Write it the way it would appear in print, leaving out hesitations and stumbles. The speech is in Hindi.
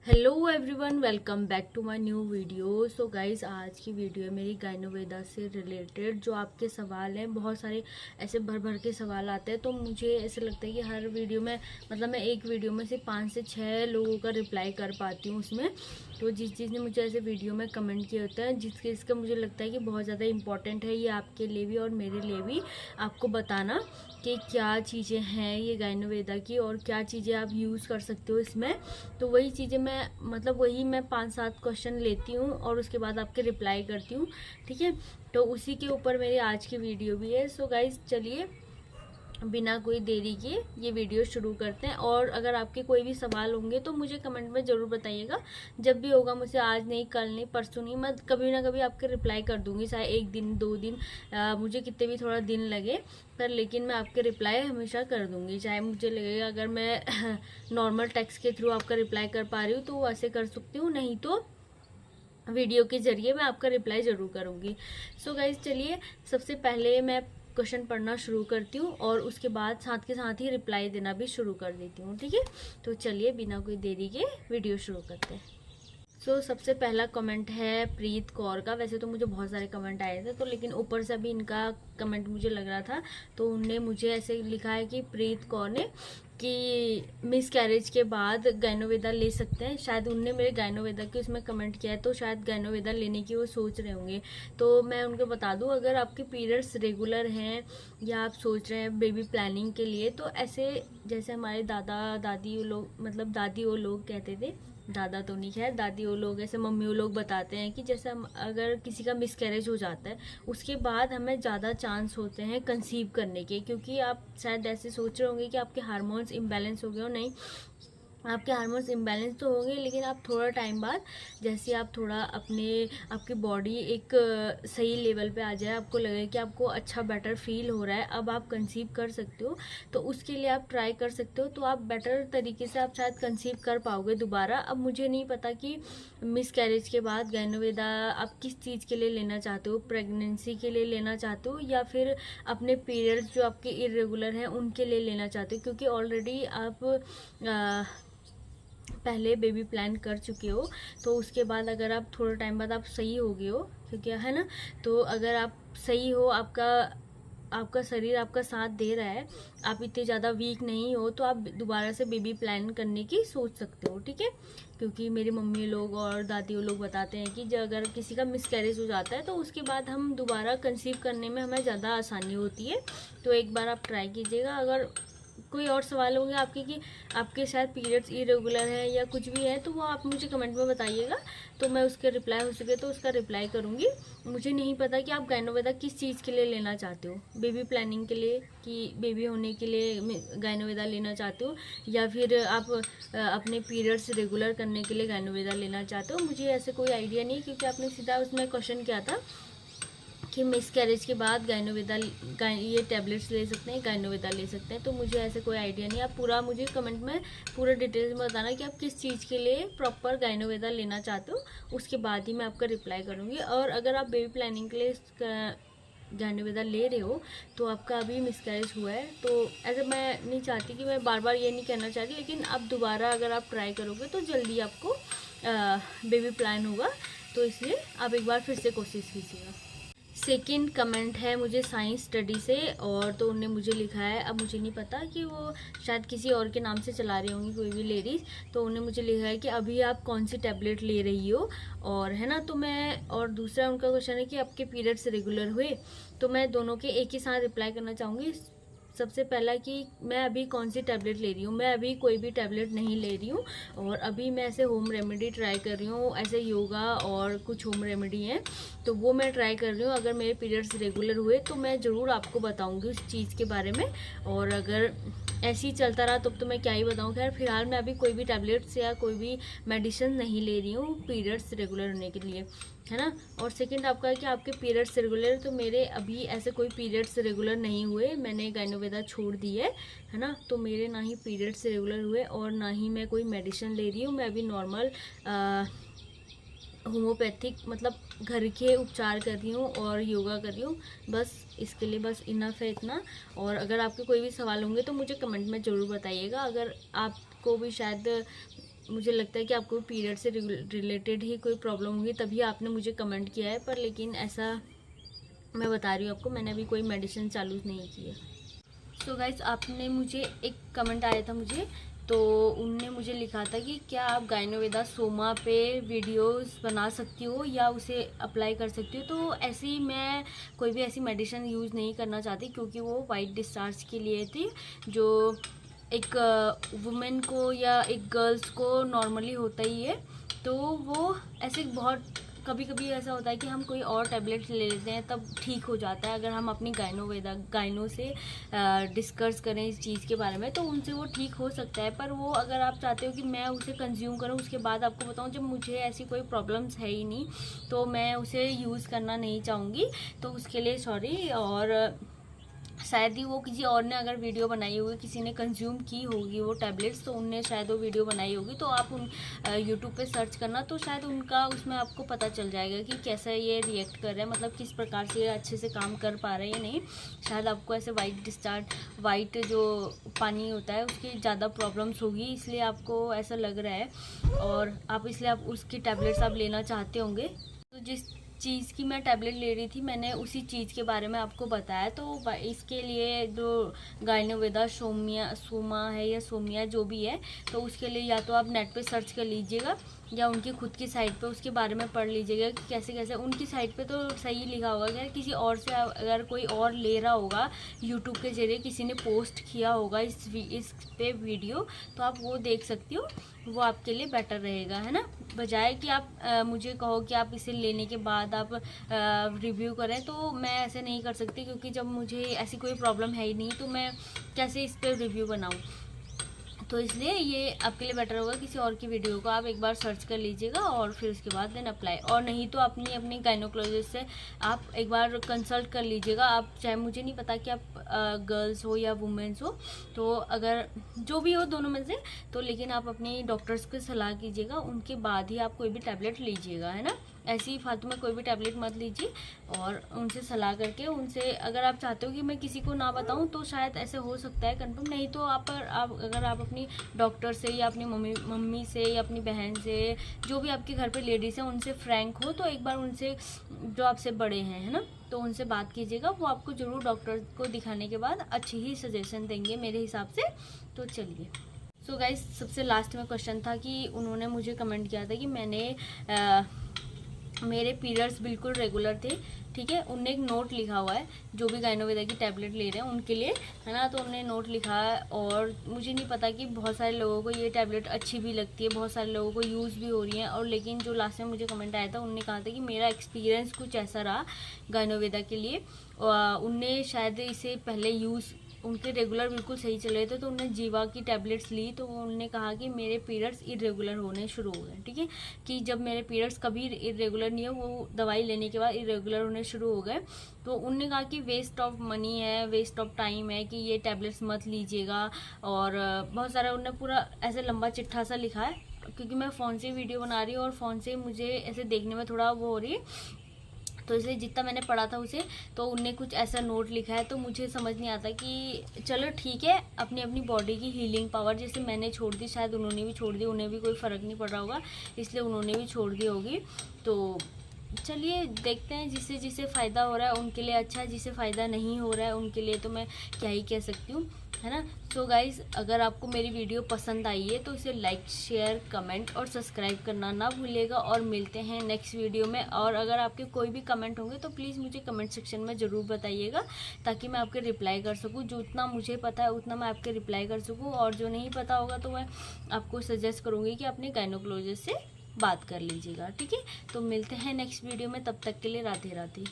Hello everyone, welcome back to my new video. So guys, आज की वीडियो है मेरी गायनोवेदा से रिलेटेड। जो आपके सवाल हैं, बहुत सारे ऐसे भर भर के सवाल आते हैं, तो मुझे ऐसे लगता है कि हर वीडियो में मतलब मैं एक वीडियो में से 5 से 6 लोगों का रिप्लाई कर पाती हूँ उसमें। तो जिस चीज़ ने मुझे ऐसे वीडियो में कमेंट किया होता है, जिसका मुझे लगता है कि बहुत ज़्यादा इंपॉर्टेंट है ये आपके लिए भी और मेरे लिए भी, आपको बताना कि क्या चीज़ें हैं ये गायनोवेदा की और क्या चीज़ें आप यूज़ कर सकते हो इसमें। तो वही चीज़ें वही मैं 5-7 क्वेश्चन लेती हूँ और उसके बाद आपके रिप्लाई करती हूँ, ठीक है। तो उसी के ऊपर मेरी आज की वीडियो भी है। सो गाइज, चलिए बिना कोई देरी के ये वीडियो शुरू करते हैं। और अगर आपके कोई भी सवाल होंगे तो मुझे कमेंट में ज़रूर बताइएगा। जब भी होगा, मुझे आज नहीं, कल नहीं, परसों नहीं, मैं कभी ना कभी आपके रिप्लाई कर दूंगी, चाहे 1 दिन 2 दिन, मुझे कितने भी थोड़ा दिन लगे, पर लेकिन मैं आपके रिप्लाई हमेशा कर दूंगी। चाहे मुझे लगेगा अगर मैं नॉर्मल टेक्स्ट के थ्रू आपका रिप्लाई कर पा रही हूँ तो वैसे कर सकती हूँ, नहीं तो वीडियो के जरिए मैं आपका रिप्लाई ज़रूर करूँगी। सो गाइज, चलिए सबसे पहले मैं क्वेश्चन पढ़ना शुरू करती हूँ और उसके बाद साथ के साथ ही रिप्लाई देना भी शुरू कर देती हूँ, ठीक है। तो चलिए बिना कोई देरी के वीडियो शुरू करते हैं। सबसे पहला कमेंट है प्रीत कौर का। वैसे तो मुझे बहुत सारे कमेंट आए थे, तो लेकिन ऊपर से अभी इनका कमेंट मुझे लग रहा था, तो उनने मुझे ऐसे लिखा है कि प्रीत कौर ने कि मिस कैरेज के बाद गायनोवेदा ले सकते हैं। शायद उनने मेरे गायनोवेदा के उसमें कमेंट किया है, तो शायद गायनोवेदा लेने की वो सोच रहे होंगे। तो मैं उनको बता दूं, अगर आपके पीरियड्स रेगुलर हैं या आप सोच रहे हैं बेबी प्लानिंग के लिए, तो ऐसे जैसे हमारे दादा दादी वो लोग, मतलब दादी वो लोग कहते थे, दादा तो नहीं, खैर दादी वो लोग, ऐसे मम्मी वो लोग बताते हैं कि जैसे हम अगर किसी का मिसकैरेज हो जाता है उसके बाद हमें ज़्यादा चांस होते हैं कंसीव करने के। क्योंकि आप शायद ऐसे सोच रहे होंगे कि आपके हार्मोन्स इम्बैलेंस हो गए हो। नहीं, आपके हार्मोन्स इम्बैलेंस तो होंगे, लेकिन आप थोड़ा टाइम बाद, जैसे आप थोड़ा आपकी बॉडी एक सही लेवल पे आ जाए, आपको लगे कि आपको अच्छा बेटर फील हो रहा है, अब आप कंसीव कर सकते हो, तो उसके लिए आप ट्राई कर सकते हो। तो आप बेटर तरीके से आप शायद कंसीव कर पाओगे दोबारा। अब मुझे नहीं पता कि मिस कैरेज के बाद गायनोवेदा आप किस चीज़ के लिए लेना चाहते हो, प्रेगनेंसी के लिए लेना चाहते हो या फिर अपने पीरियड्स जो आपके इरेगुलर हैं उनके लिए लेना चाहते हो। क्योंकि ऑलरेडी आप पहले बेबी प्लान कर चुके हो, तो उसके बाद अगर आप थोड़ा टाइम बाद आप सही हो गए हो, क्योंकि है ना, तो अगर आप सही हो, आपका शरीर आपका साथ दे रहा है, आप इतने ज़्यादा वीक नहीं हो, तो आप दोबारा से बेबी प्लान करने की सोच सकते हो, ठीक है। क्योंकि मेरी मम्मी लोग और दादी लोग बताते हैं कि जब अगर किसी का मिसकैरेज हो जाता है तो उसके बाद हम दोबारा कंसीव करने में हमें ज़्यादा आसानी होती है। तो एक बार आप ट्राई कीजिएगा। अगर कोई और सवाल होंगे आपके कि आपके शायद पीरियड्स इरेगुलर हैं या कुछ भी है, तो वो आप मुझे कमेंट में बताइएगा, तो मैं उसके रिप्लाई हो सके तो उसका रिप्लाई करूँगी। मुझे नहीं पता कि आप गायनोवेदा किस चीज़ के लिए लेना चाहते हो, बेबी प्लानिंग के लिए कि बेबी होने के लिए गायनोवेदा लेना चाहते हो, या फिर आप अपने पीरियड्स रेगुलर करने के लिए गायनोवेदा लेना चाहते हो। मुझे ऐसे कोई आइडिया नहीं, क्योंकि आपने सीधा उसमें क्वेश्चन किया था कि मिस कैरेज के बाद गायनोवेदा ये टैबलेट्स ले सकते हैं, गायनोवेदा ले सकते हैं। तो मुझे ऐसे कोई आइडिया नहीं। आप पूरा मुझे कमेंट में पूरा डिटेल्स में बताना कि आप किस चीज़ के लिए प्रॉपर गायनोवेदा लेना चाहते हो, उसके बाद ही मैं आपका रिप्लाई करूँगी। और अगर आप बेबी प्लानिंग के लिए गायनोवेदा ले रहे हो तो आपका अभी मिसकैरेज हुआ है, तो ऐसे मैं नहीं चाहती कि मैं बार बार ये नहीं कहना चाह रही, लेकिन अब दोबारा अगर आप ट्राई करोगे तो जल्दी आपको बेबी प्लान होगा, तो इसलिए आप एक बार फिर से कोशिश कीजिएगा। सेकंड कमेंट है मुझे साइंस स्टडी से, और तो उन्होंने मुझे लिखा है, अब मुझे नहीं पता कि वो शायद किसी और के नाम से चला रही होंगी कोई भी लेडीज़, तो उन्होंने मुझे लिखा है कि अभी आप कौन सी टैबलेट ले रही हो, और है ना। तो मैं, और दूसरा उनका क्वेश्चन है कि आपके पीरियड्स रेगुलर हुए, तो मैं दोनों के एक ही साथ रिप्लाई करना चाहूँगी। सबसे पहला कि मैं अभी कौन सी टैबलेट ले रही हूँ, मैं अभी कोई भी टैबलेट नहीं ले रही हूँ, और अभी मैं ऐसे होम रेमेडी ट्राई कर रही हूँ, ऐसे योगा और कुछ होम रेमेडी हैं, तो वो मैं ट्राई कर रही हूँ। अगर मेरे पीरियड्स रेगुलर हुए तो मैं ज़रूर आपको बताऊँगी उस चीज़ के बारे में, और अगर ऐसे ही चलता रहा तो मैं क्या ही बताऊँ। खैर फिलहाल मैं अभी कोई भी टैबलेट्स या कोई भी मेडिसिन नहीं ले रही हूँ पीरियड्स रेगुलर होने के लिए, है ना। और सेकंड आपका है कि आपके पीरियड्स रेगुलर, तो मेरे अभी ऐसे कोई पीरियड्स रेगुलर नहीं हुए, मैंने गायनोवेदा छोड़ दी है ना। तो मेरे ना ही पीरियड्स रेगुलर हुए और ना ही मैं कोई मेडिसिन ले रही हूँ। मैं अभी नॉर्मल होम्योपैथिक मतलब घर के उपचार कर रही हूँ और योगा कर रही हूँ, बस इसके लिए बस इनफ है इतना। और अगर आपके कोई भी सवाल होंगे तो मुझे कमेंट में ज़रूर बताइएगा। अगर आपको भी शायद मुझे लगता है कि आपको पीरियड से रिलेटेड ही कोई प्रॉब्लम होगी, तभी आपने मुझे कमेंट किया है। पर लेकिन ऐसा मैं बता रही हूँ आपको, मैंने अभी कोई मेडिसिन चालू नहीं की है। सो गाइस, आपने मुझे एक कमेंट आया था मुझे, तो उनने मुझे लिखा था कि क्या आप गायनोवेदा सोमा पे वीडियोस बना सकती हो या उसे अप्लाई कर सकती हो। तो ऐसे ही मैं कोई भी ऐसी मेडिसिन यूज़ नहीं करना चाहती, क्योंकि वो वाइट डिस्चार्ज के लिए थी, जो एक वुमेन को या एक गर्ल्स को नॉर्मली होता ही है। तो वो ऐसे बहुत कभी कभी ऐसा होता है कि हम कोई और टैबलेट ले लेते हैं तब ठीक हो जाता है। अगर हम अपनी गायनो से डिस्कस करें इस चीज़ के बारे में, तो उनसे वो ठीक हो सकता है। पर वो अगर आप चाहते हो कि मैं उसे कंज्यूम करूं उसके बाद आपको बताऊं, जब मुझे ऐसी कोई प्रॉब्लम्स है ही नहीं, तो मैं उसे यूज़ करना नहीं चाहूँगी। तो उसके लिए सॉरी। और शायद ही वो किसी और ने अगर वीडियो बनाई होगी, किसी ने कंज्यूम की होगी वो टैबलेट्स, तो उनने शायद वो वीडियो बनाई होगी। तो आप उन यूट्यूब पे सर्च करना, तो शायद उनका उसमें आपको पता चल जाएगा कि कैसा ये रिएक्ट कर रहा है, मतलब किस प्रकार से ये अच्छे से काम कर पा रहे हैं या नहीं। शायद आपको ऐसे वाइट डिस्चार्ज, वाइट जो पानी होता है उसकी ज़्यादा प्रॉब्लम्स होगी, इसलिए आपको ऐसा लग रहा है। और आप इसलिए आप उसकी टैबलेट्स आप लेना चाहते होंगे। तो जिस चीज़ की मैं टैबलेट ले रही थी, मैंने उसी चीज़ के बारे में आपको बताया। तो इसके लिए जो गायनोवेदा सोमा है या सोमिया जो भी है, तो उसके लिए या तो आप नेट पे सर्च कर लीजिएगा या उनकी खुद की साइट पे उसके बारे में पढ़ लीजिएगा कि कैसे कैसे। उनकी साइट पे तो सही लिखा होगा कि किसी और से अगर कोई और ले रहा होगा यूट्यूब के जरिए, किसी ने पोस्ट किया होगा इस पे वीडियो, तो आप वो देख सकती हो, वो आपके लिए बेटर रहेगा, है ना। बजाय कि आप मुझे कहो कि आप इसे लेने के बाद आप रिव्यू करें, तो मैं ऐसे नहीं कर सकती, क्योंकि जब मुझे ऐसी कोई प्रॉब्लम है ही नहीं तो मैं कैसे इस पर रिव्यू बनाऊं। तो इसलिए ये आपके लिए बेटर होगा किसी और की वीडियो को आप एक बार सर्च कर लीजिएगा और फिर उसके बाद देन अप्लाई। और नहीं तो अपनी गायनोकोलॉजिस्ट से आप एक बार कंसल्ट कर लीजिएगा। आप चाहे, मुझे नहीं पता कि आप गर्ल्स हो या वुमेन्स हो, तो अगर जो भी हो दोनों में से, तो लेकिन आप अपनी डॉक्टर्स की सलाह कीजिएगा, उनके बाद ही आप कोई भी टैबलेट लीजिएगा, है ना। ऐसे ही फालतू में कोई भी टैबलेट मत लीजिए, और उनसे सलाह करके उनसे, अगर आप चाहते हो कि मैं किसी को ना बताऊं, तो शायद ऐसे हो सकता है कंफर्म। नहीं तो अगर आप अपनी डॉक्टर से या अपनी मम्मी से या अपनी बहन से, जो भी आपके घर पे लेडीज़ हैं, उनसे फ्रैंक हो, तो एक बार उनसे, जो आपसे बड़े हैं, है ना, तो उनसे बात कीजिएगा। वो आपको ज़रूर डॉक्टर को दिखाने के बाद अच्छी ही सजेशन देंगे मेरे हिसाब से। तो चलिए, सो गाइस, सबसे लास्ट में क्वेश्चन था कि उन्होंने मुझे कमेंट किया था कि मेरे पीरियड्स बिल्कुल रेगुलर थे, ठीक है। उनने एक नोट लिखा हुआ है, जो भी गायनोवेदा की टैबलेट ले रहे हैं उनके लिए, है ना। तो उन्होंने नोट लिखा है, और मुझे नहीं पता कि बहुत सारे लोगों को ये टैबलेट अच्छी भी लगती है, बहुत सारे लोगों को यूज़ भी हो रही है। और लेकिन जो लास्ट में मुझे कमेंट आया था, उनने कहा था कि मेरा एक्सपीरियंस कुछ ऐसा रहा गायनोवेदा के लिए, उनने शायद इसे पहले यूज़, उनके रेगुलर बिल्कुल सही चल रहे थे, तो उन्होंने जीवा की टैबलेट्स ली, तो उन्होंने कहा कि मेरे पीरियड्स इरेगुलर होने शुरू हो गए, ठीक है। कि जब मेरे पीरियड्स कभी इरेगुलर नहीं है, वो दवाई लेने के बाद इरेगुलर होने शुरू हो गए। तो उन्होंने कहा कि वेस्ट ऑफ मनी है, वेस्ट ऑफ टाइम है, कि ये टैबलेट्स मत लीजिएगा। और बहुत सारा उन्होंने पूरा ऐसे लंबा चिट्ठा सा लिखा है, क्योंकि मैं फ़ोन से वीडियो बना रही हूँ और फ़ोन से मुझे ऐसे देखने में थोड़ा वो हो रही है, तो इसलिए जितना मैंने पढ़ा था उसे, तो उनने कुछ ऐसा नोट लिखा है। तो मुझे समझ नहीं आता कि चलो ठीक है, अपनी अपनी बॉडी की हीलिंग पावर, जैसे मैंने छोड़ दी, शायद उन्होंने भी छोड़ दी, उन्हें भी कोई फ़र्क नहीं पड़ रहा होगा, इसलिए उन्होंने भी छोड़ दी होगी। तो चलिए देखते हैं, जिससे जिसे फ़ायदा हो रहा है उनके लिए अच्छा है, जिसे फ़ायदा नहीं हो रहा है उनके लिए तो मैं क्या ही कह सकती हूँ, है ना। सो गाइज़, अगर आपको मेरी वीडियो पसंद आई है तो इसे लाइक, शेयर, कमेंट और सब्सक्राइब करना ना भूलिएगा। और मिलते हैं नेक्स्ट वीडियो में। और अगर आपके कोई भी कमेंट होंगे तो प्लीज़ मुझे कमेंट सेक्शन में ज़रूर बताइएगा, ताकि मैं आपके रिप्लाई कर सकूँ। जो उतना मुझे पता है उतना मैं आपके रिप्लाई कर सकूँ, और जो नहीं पता होगा तो मैं आपको सजेस्ट करूँगी कि अपने गायनोकोलॉजिस्ट से बात कर लीजिएगा, ठीक है। तो मिलते हैं नेक्स्ट वीडियो में, तब तक के लिए राधे राधे।